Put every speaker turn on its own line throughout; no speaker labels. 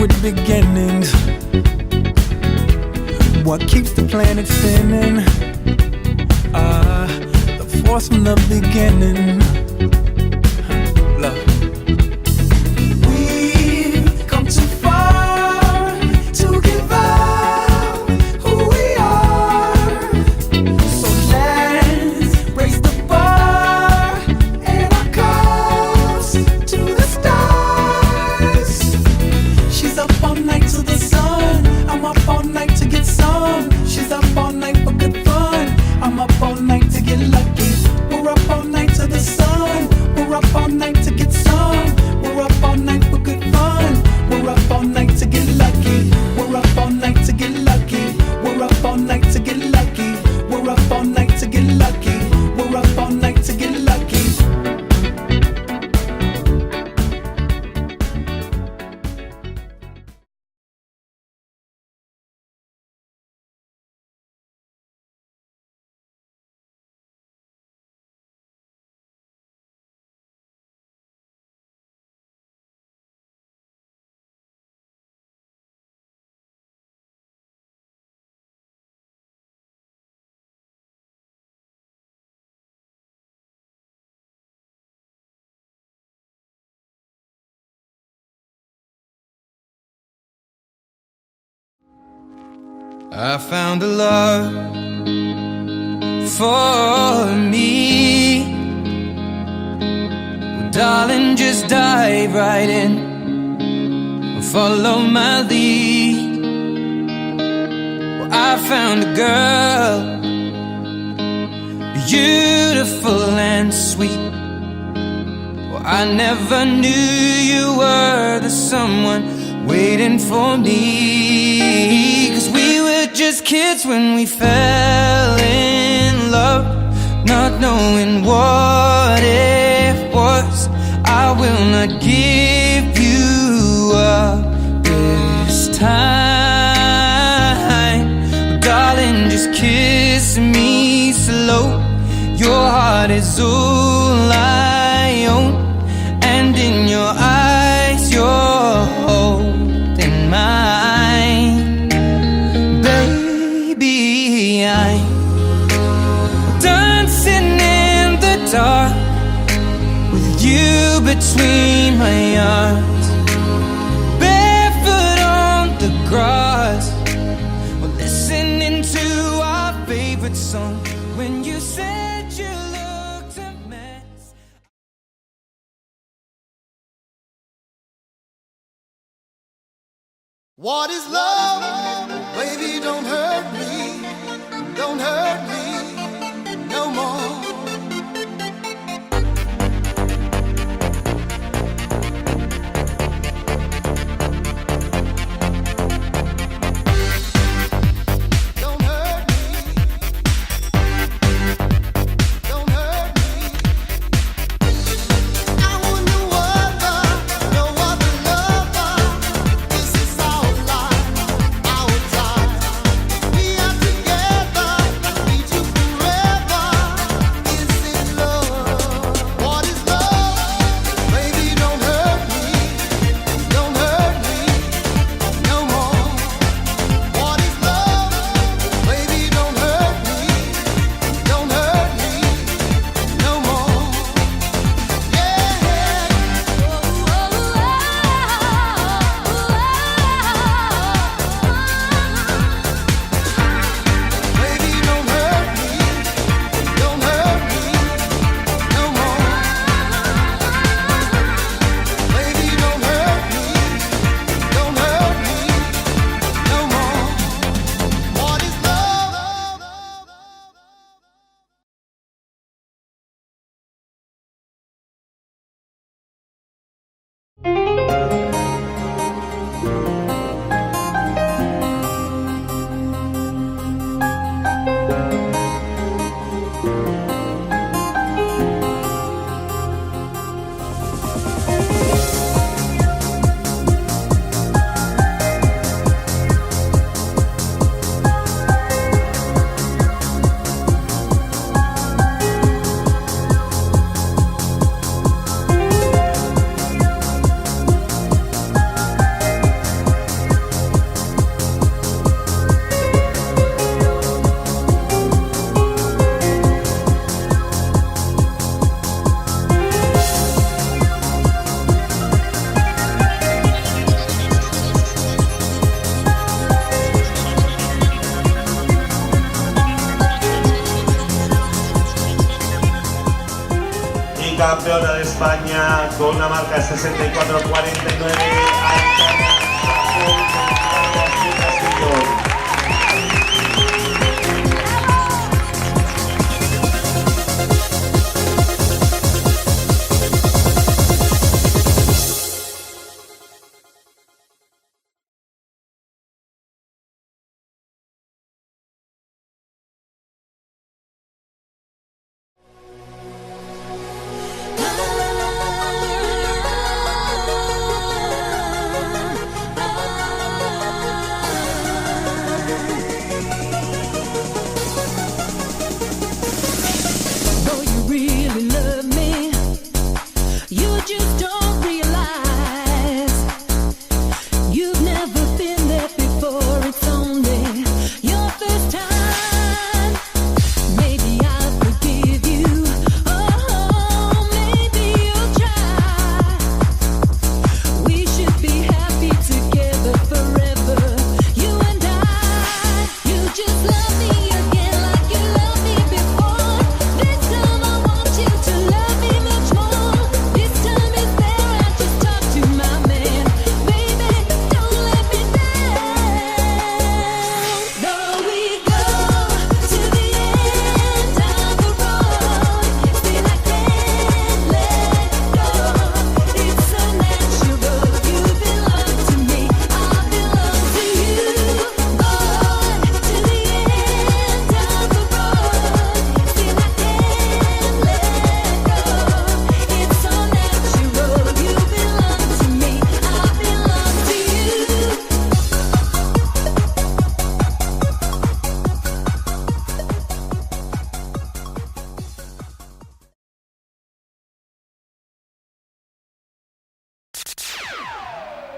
with beginnings. What keeps the planet spinning? The force from the beginning. Love. We've come too far to give up who we are. So let's raise the bar and our cups to the stars. She's up all night to the sun. I'm up all night to get some. She's up all night for good fun. I'm up all night to get lucky. We're up all night to the sun. We're up all night to get some. We're up all night for good fun. We're up all night to get lucky. We're up all night to get lucky. We're up all night to get lucky. We're up all night to get lucky. We're up all night to get lucky.
I found a love for me. Well, darling, just dive right in, follow my lead. Well, I found a girl, beautiful and sweet. Well, I never knew you were the someone waiting for me. 'Cause we were just kids when we fell in love, not knowing what it was. I will not give you up this time. But darling, just kiss me slow. Your heart is all I own, and in your eyes you're holding mine. Baby, I'm dancing in the dark with you between my arms, barefoot on the grass. We're listening to our favorite song. When you said you looked a mess.
What is love? Baby, don't hurt me. Don't hurt me no more. Don't hurt me. Don't hurt me. I want no other lover. This is our life, our time. We are together.
campeona de España con una marca de 64-49.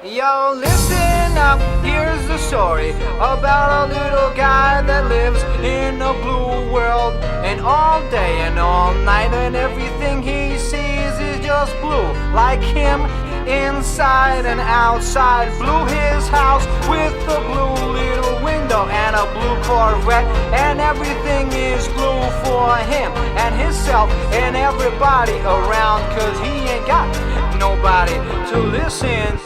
Yo, listen up, here's the story about a little guy that lives in a blue world. And all day and all night and everything he sees is just blue. Like him, inside and outside. Blue his house with a blue little window and a blue Corvette. And everything is blue for him and himself and everybody around. Cause he ain't got nobody to listen.